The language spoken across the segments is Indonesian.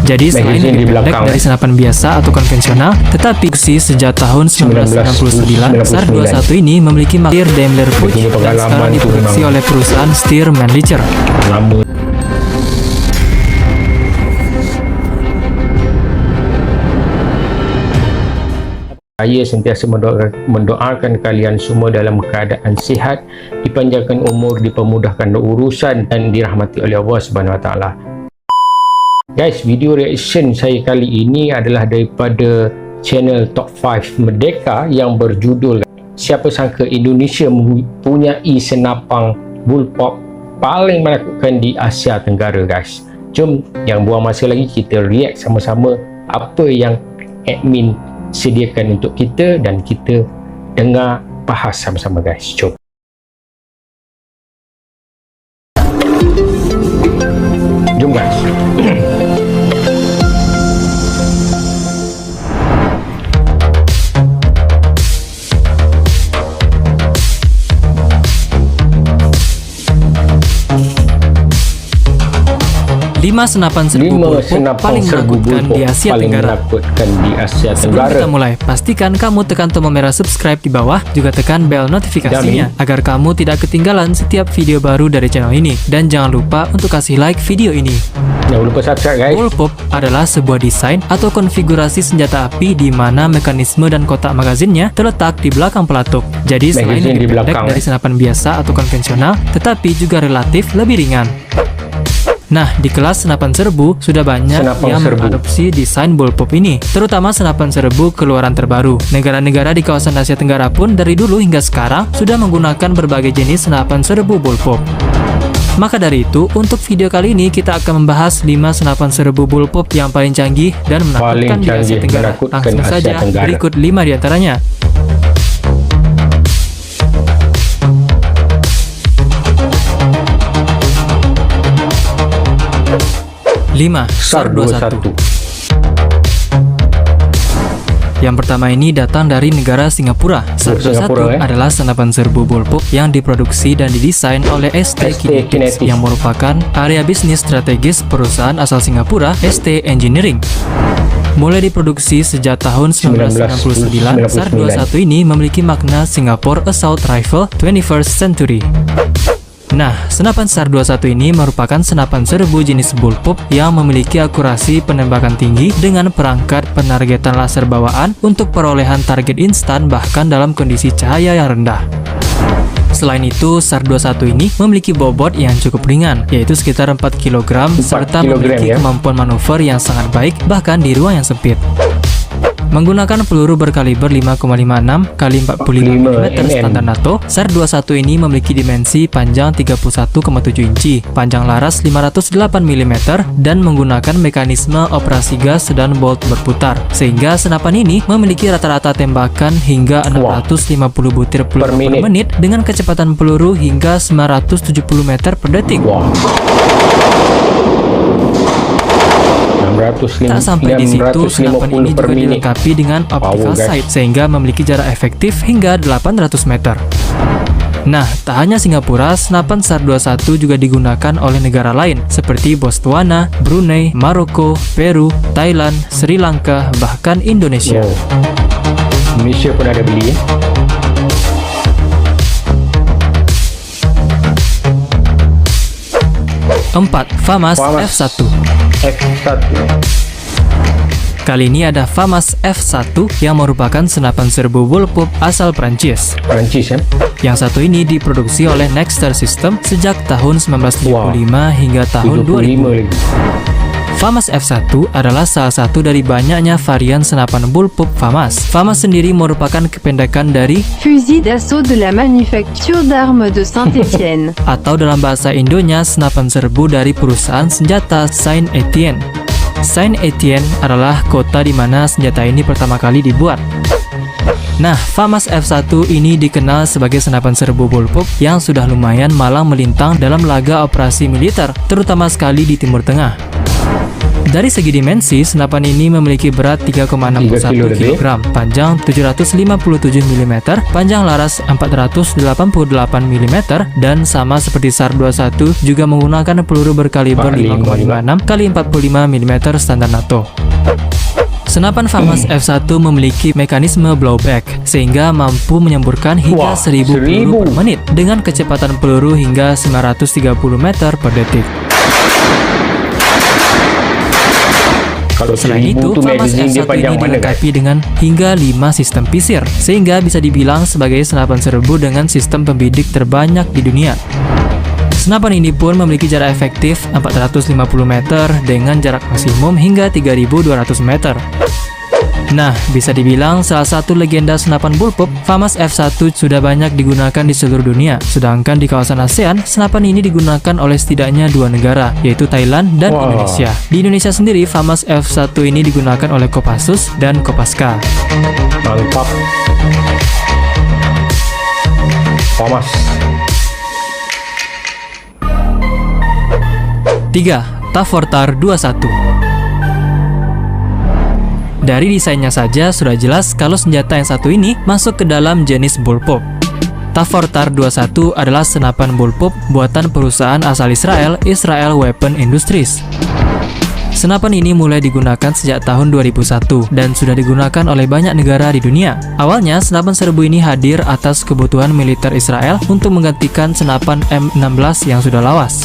Jadi selain lebih pendek dari senapan biasa atau konvensional, tetapi produksi sejak tahun 1999, SAR 21 ini memiliki markir Daimler Puch dan sekarang diproduksi oleh perusahaan Steyr-Mannlicher. Saya sentiasa mendoakan kalian semua dalam keadaan sihat, dipanjangkan umur, dipermudahkan urusan dan dirahmati oleh Allah Subhanahu Wa Taala. Guys, video reaction saya kali ini adalah daripada channel Top 5 Merdeka yang berjudul Siapa Sangka Indonesia Mempunyai Senapang Bullpup Paling Menakutkan di Asia Tenggara, guys. Jom, yang buang masa lagi, kita react sama-sama apa yang admin sediakan untuk kita dan kita dengar, bahas sama-sama, guys. Jom. Jom, guys. 5 senapan serbu bullpup paling menakutkan di Asia Tenggara. Sebelum kita mulai, pastikan kamu tekan tombol merah subscribe di bawah, juga tekan bel notifikasinya agar kamu tidak ketinggalan setiap video baru dari channel ini. Dan jangan lupa untuk kasih like video ini. Jangan lupa subscribe, guys. Bullpup adalah sebuah desain atau konfigurasi senjata api di mana mekanisme dan kotak magazinnya terletak di belakang pelatuk. Jadi selain lebih pendek dari senapan biasa atau konvensional, tetapi juga relatif lebih ringan. Nah, di kelas senapan serbu sudah banyak yang mengadopsi desain bullpup ini, terutama senapan serbu keluaran terbaru. Negara-negara di kawasan Asia Tenggara pun dari dulu hingga sekarang sudah menggunakan berbagai jenis senapan serbu bullpup. Maka dari itu, untuk video kali ini kita akan membahas 5 senapan serbu bullpup yang paling canggih dan menakutkan di Asia Tenggara. Langsung saja, berikut 5 diantaranya. 5. SAR 21. Yang pertama ini datang dari negara Singapura. SAR 21 adalah senapan serbu bullpup yang diproduksi dan didesain oleh ST Kinetics yang merupakan area bisnis strategis perusahaan asal Singapura, ST Engineering. Mulai diproduksi sejak tahun 1999, SAR 21 ini memiliki makna Singapore Assault Rifle 21st Century. Nah, senapan SAR 21 ini merupakan senapan serbu jenis bullpup yang memiliki akurasi penembakan tinggi dengan perangkat penargetan laser bawaan untuk perolehan target instan bahkan dalam kondisi cahaya yang rendah. Selain itu, SAR 21 ini memiliki bobot yang cukup ringan, yaitu sekitar 4 kg, serta memiliki kemampuan manuver yang sangat baik bahkan di ruang yang sempit. Menggunakan peluru berkaliber 5,56 x 45 mm standar NATO, SAR 21 ini memiliki dimensi panjang 31,7 inci, panjang laras 508 mm, dan menggunakan mekanisme operasi gas dan bolt berputar, sehingga senapan ini memiliki rata-rata tembakan hingga 650 butir peluru per menit dengan kecepatan peluru hingga 970 meter per detik. Tak sampai di situ, senapan ini juga dilengkapi dengan optical sight sehingga memiliki jarak efektif hingga 800 meter. Nah, tak hanya Singapura, senapan SAR 21 juga digunakan oleh negara lain seperti Botswana, Brunei, Maroko, Peru, Thailand, Sri Lanka, bahkan Indonesia. Indonesia pun ada beli ya. 4. FAMAS F1. Kali ini ada FAMAS F1 yang merupakan senapan serbu bullpup asal Prancis. Yang satu ini diproduksi oleh Nexter System sejak tahun 1975 hingga tahun 2000. FAMAS F1 adalah salah satu dari banyaknya varian senapan bullpup FAMAS. FAMAS sendiri merupakan kependekan dari Fusil d'assaut de la Manufacture d'Armes de Saint-Étienne, atau dalam bahasa Indonya senapan serbu dari perusahaan senjata Saint-Étienne. Saint-Étienne adalah kota di mana senjata ini pertama kali dibuat. Nah, FAMAS F1 ini dikenal sebagai senapan serbu bullpup yang sudah lumayan malang melintang dalam laga operasi militer, terutama sekali di Timur Tengah. Dari segi dimensi, senapan ini memiliki berat 3,61 kg, panjang 757 mm, panjang laras 488 mm, dan sama seperti SAR-21 juga menggunakan peluru berkaliber 5,56 x 45 mm standar NATO. Senapan FAMAS F1 memiliki mekanisme blowback, sehingga mampu menyemburkan hingga 1000 peluru per menit dengan kecepatan peluru hingga 930 meter per detik. Selain itu, FAMAS F1 ini dilengkapi dengan hingga 5 sistem pisir, sehingga bisa dibilang sebagai senapan serbu dengan sistem pembidik terbanyak di dunia. Senapan ini pun memiliki jarak efektif 450 meter dengan jarak maksimum hingga 3200 meter. Nah, bisa dibilang salah satu legenda senapan bullpup, FAMAS F1 sudah banyak digunakan di seluruh dunia. Sedangkan di kawasan ASEAN, senapan ini digunakan oleh setidaknya 2 negara, yaitu Thailand dan Indonesia. Di Indonesia sendiri, FAMAS F1 ini digunakan oleh Kopassus dan Kopaska. Mantap. FAMAS. 3. Tafortar 21. Dari desainnya saja sudah jelas kalau senjata yang satu ini masuk ke dalam jenis bullpup. Tafortar 21 adalah senapan bullpup buatan perusahaan asal Israel, Israel Weapon Industries. Senapan ini mulai digunakan sejak tahun 2001 dan sudah digunakan oleh banyak negara di dunia. Awalnya, senapan serbu ini hadir atas kebutuhan militer Israel untuk menggantikan senapan M16 yang sudah lawas.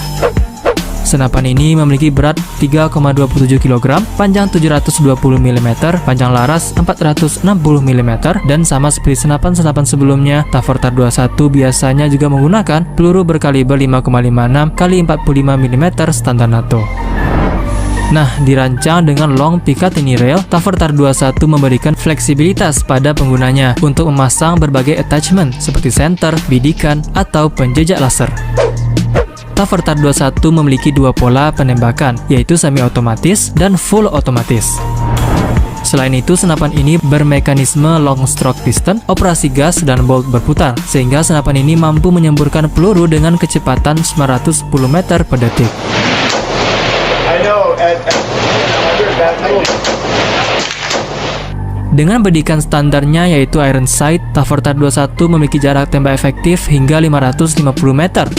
Senapan ini memiliki berat 3,27 kg, panjang 720 mm, panjang laras 460 mm, dan sama seperti senapan-senapan sebelumnya, Tafortar 21 biasanya juga menggunakan peluru berkaliber 5,56 x 45 mm standar NATO. Nah, dirancang dengan long Picatinny rail, Tafortar 21 memberikan fleksibilitas pada penggunanya untuk memasang berbagai attachment seperti senter, bidikan, atau penjejak laser. Tafortar 21 memiliki 2 pola penembakan, yaitu semi-otomatis dan full otomatis. Selain itu, senapan ini bermekanisme long stroke piston, operasi gas, dan bolt berputar, sehingga senapan ini mampu menyemburkan peluru dengan kecepatan 910 meter per detik. Dengan bidikan standarnya yaitu iron sight, Tafortar 21 memiliki jarak tembak efektif hingga 550 meter.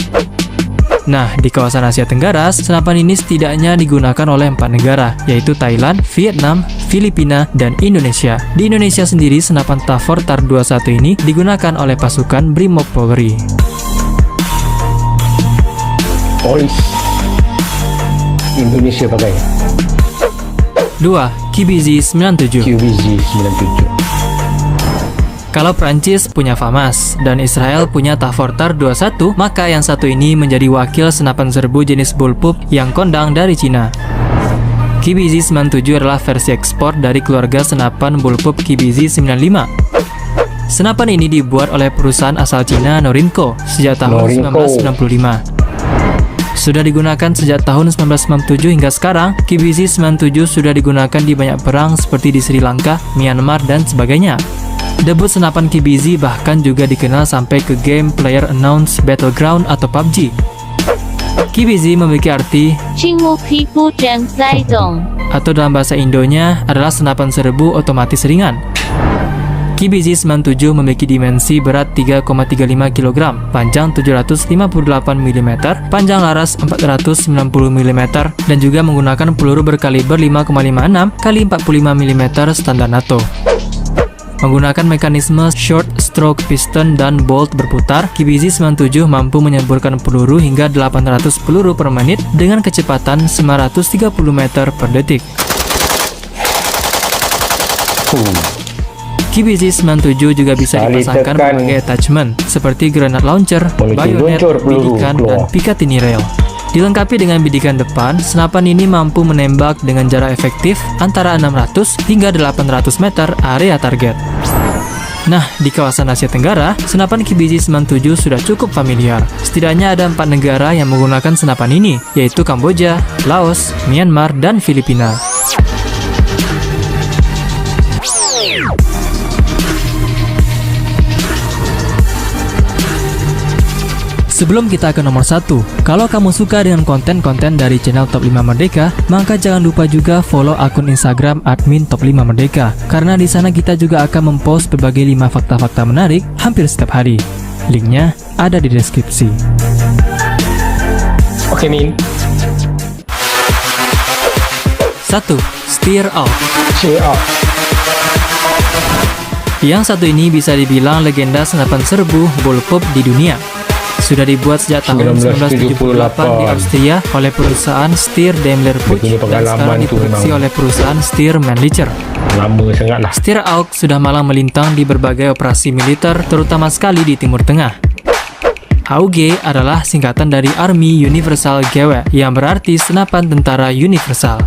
Nah, di kawasan Asia Tenggara, senapan ini setidaknya digunakan oleh 4 negara, yaitu Thailand, Vietnam, Filipina, dan Indonesia. Di Indonesia sendiri, senapan Tafortar 21 ini digunakan oleh pasukan Brimob Polri. Indonesia pakai. 2. QBZ 97. QBZ 97. Kalau Prancis punya FAMAS dan Israel punya Tafortar 21, maka yang satu ini menjadi wakil senapan serbu jenis bullpup yang kondang dari Cina. QBZ 97 adalah versi ekspor dari keluarga senapan bullpup QBZ 95. Senapan ini dibuat oleh perusahaan asal Cina Norinco sejak tahun 1995. Sudah digunakan sejak tahun 1997 hingga sekarang, QBZ 97 sudah digunakan di banyak perang seperti di Sri Lanka, Myanmar, dan sebagainya. Debut senapan QBZ bahkan juga dikenal sampai ke game Player-Unknown's Battleground atau PUBG. QBZ memiliki arti atau dalam bahasa Indonya adalah senapan serbu otomatis ringan. QBZ 97 memiliki dimensi berat 3,35 kg, panjang 758 mm, panjang laras 490 mm, dan juga menggunakan peluru berkaliber 5,56 x 45 mm standar NATO. Menggunakan mekanisme short stroke piston dan bolt berputar, QBZ 97 mampu menyemburkan peluru hingga 800 peluru per menit dengan kecepatan 930 meter per detik. QBZ 97 juga bisa dipasangkan berbagai attachment seperti granat launcher, bayonet, bidikan, dan Picatinny rail. Dilengkapi dengan bidikan depan, senapan ini mampu menembak dengan jarak efektif antara 600 hingga 800 meter area target. Nah, di kawasan Asia Tenggara, senapan QBZ 97 sudah cukup familiar. Setidaknya ada 4 negara yang menggunakan senapan ini, yaitu Kamboja, Laos, Myanmar, dan Filipina. Sebelum kita ke nomor 1, kalau kamu suka dengan konten-konten dari channel Top 5 Merdeka, maka jangan lupa juga follow akun Instagram admin Top 5 Merdeka, karena di sana kita juga akan mempost berbagai 5 fakta-fakta menarik hampir setiap hari. Linknya ada di deskripsi. Oke, Min. 1. Steer Out. Cheer up. Yang satu ini bisa dibilang legenda senapan serbu bullpup di dunia. Sudah dibuat sejak tahun 1978 di Austria oleh perusahaan Steyr Daimler Puch dan sekarang diproduksi oleh perusahaan Steyr Mannlicher. Lama sangat lah. Steer Out sudah malang melintang di berbagai operasi militer, terutama sekali di Timur Tengah. AUG adalah singkatan dari Army Universal Gewehr yang berarti senapan tentara universal.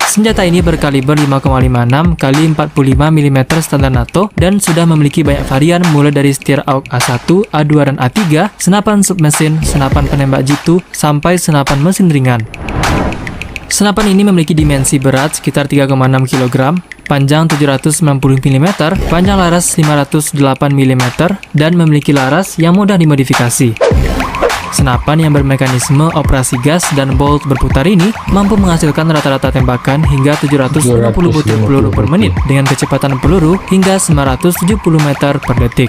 Senjata ini berkaliber 5,56 x 45 mm standar NATO dan sudah memiliki banyak varian mulai dari Steer AUG A1, A2, dan A3, senapan submesin, senapan penembak jitu, sampai senapan mesin ringan. Senapan ini memiliki dimensi berat sekitar 3,6 kg, panjang 790 mm, panjang laras 508 mm, dan memiliki laras yang mudah dimodifikasi. Senapan yang bermekanisme operasi gas dan bolt berputar ini mampu menghasilkan rata-rata tembakan hingga 750 butir peluru per menit dengan kecepatan peluru hingga 970 meter per detik.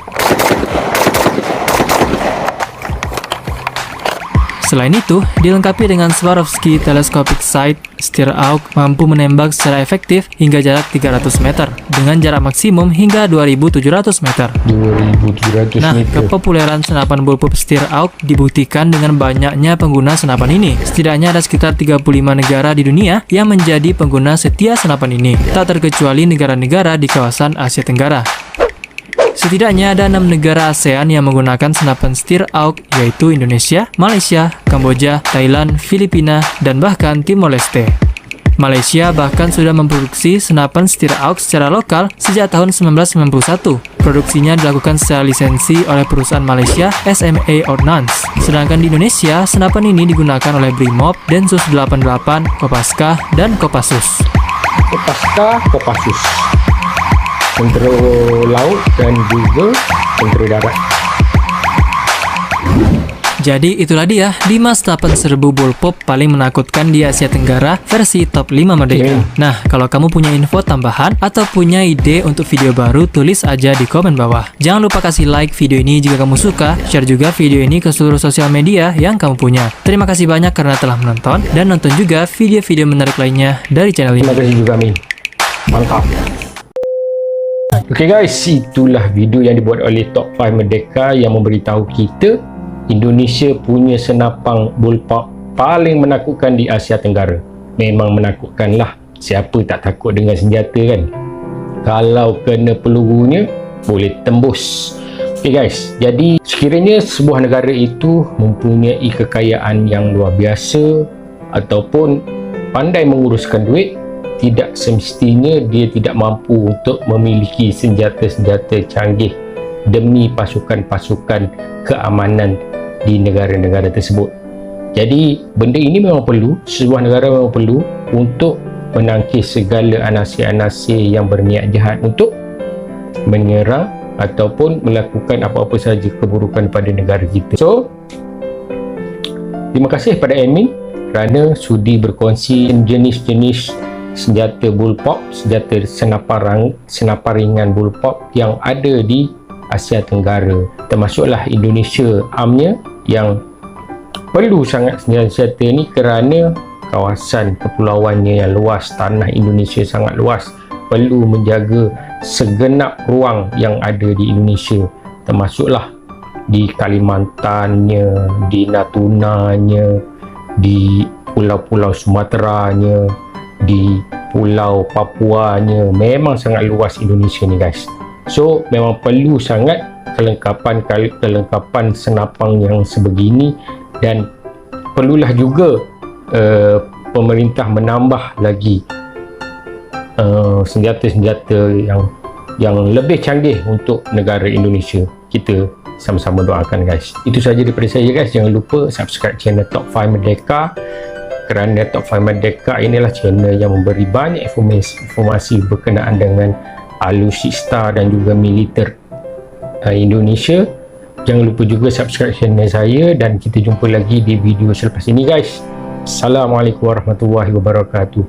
Selain itu, dilengkapi dengan Swarovski Telescopic Sight, Steer AUG mampu menembak secara efektif hingga jarak 300 meter dengan jarak maksimum hingga 2.700 meter. 2.700 Nah, meter. kepopuleran senapan bullpup Steer AUG dibuktikan dengan banyaknya pengguna senapan ini. Setidaknya ada sekitar 35 negara di dunia yang menjadi pengguna setia senapan ini, tak terkecuali negara-negara di kawasan Asia Tenggara. Setidaknya ada 6 negara ASEAN yang menggunakan senapan Steer AUG, yaitu Indonesia, Malaysia, Kamboja, Thailand, Filipina, dan bahkan Timor Leste. Malaysia bahkan sudah memproduksi senapan Steer AUG secara lokal sejak tahun 1991. Produksinya dilakukan secara lisensi oleh perusahaan Malaysia SMA Ordnance. Sedangkan di Indonesia, senapan ini digunakan oleh Brimob, Densus 88, Kopaska, dan Kopassus. Kopassus. Tentera laut dan juga tentera darat. Jadi itulah dia 5 senapan serbu bullpup paling menakutkan di Asia Tenggara versi Top 5 Merdeka. Nah, kalau kamu punya info tambahan atau punya ide untuk video baru, tulis aja di komen bawah. Jangan lupa kasih like video ini jika kamu suka, share juga video ini ke seluruh sosial media yang kamu punya. Terima kasih banyak karena telah menonton, dan nonton juga video-video menarik lainnya dari channel ini. Terima kasih juga, Min. Mantap. Oke guys, itulah video yang dibuat oleh Top 5 Merdeka yang memberitahu kita Indonesia punya senapan bullpup paling menakutkan di Asia Tenggara. Memang menakutkan lah. Siapa tak takut dengan senjata kan? Kalau kena pelurunya, boleh tembus. Oke guys, jadi sekiranya sebuah negara itu mempunyai kekayaan yang luar biasa ataupun pandai menguruskan duit, tidak semestinya dia tidak mampu untuk memiliki senjata-senjata canggih demi pasukan-pasukan keamanan di negara-negara tersebut. Jadi benda ini memang perlu, sebuah negara memang perlu untuk menangkis segala anasir-anasir yang berniat jahat untuk menyerang ataupun melakukan apa-apa sahaja keburukan pada negara kita. So, terima kasih pada admin kerana sudi berkongsi jenis-jenis senjata bullpup, senjata senapan ringan bullpup yang ada di Asia Tenggara, termasuklah Indonesia armnya yang perlu sangat senjata ni kerana kawasan kepulauannya yang luas, tanah Indonesia sangat luas, perlu menjaga segenap ruang yang ada di Indonesia, termasuklah di Kalimantannya, di Natunanya, di pulau-pulau Sumateranya, di pulau Papuanya. Memang sangat luas Indonesia ni guys. So memang perlu sangat kelengkapan senapan yang sebegini, dan perlulah juga pemerintah menambah lagi senjata-senjata yang lebih canggih untuk negara Indonesia. Kita sama-sama doakan guys. Itu saja daripada saya guys. Jangan lupa subscribe channel Top 5 Merdeka, kerana Top 5 Merdeka inilah channel yang memberi banyak informasi berkenaan dengan alutsista dan juga militer Indonesia, Jangan lupa juga subscribe channel saya dan kita jumpa lagi di video selepas ini guys. Assalamualaikum warahmatullahi wabarakatuh.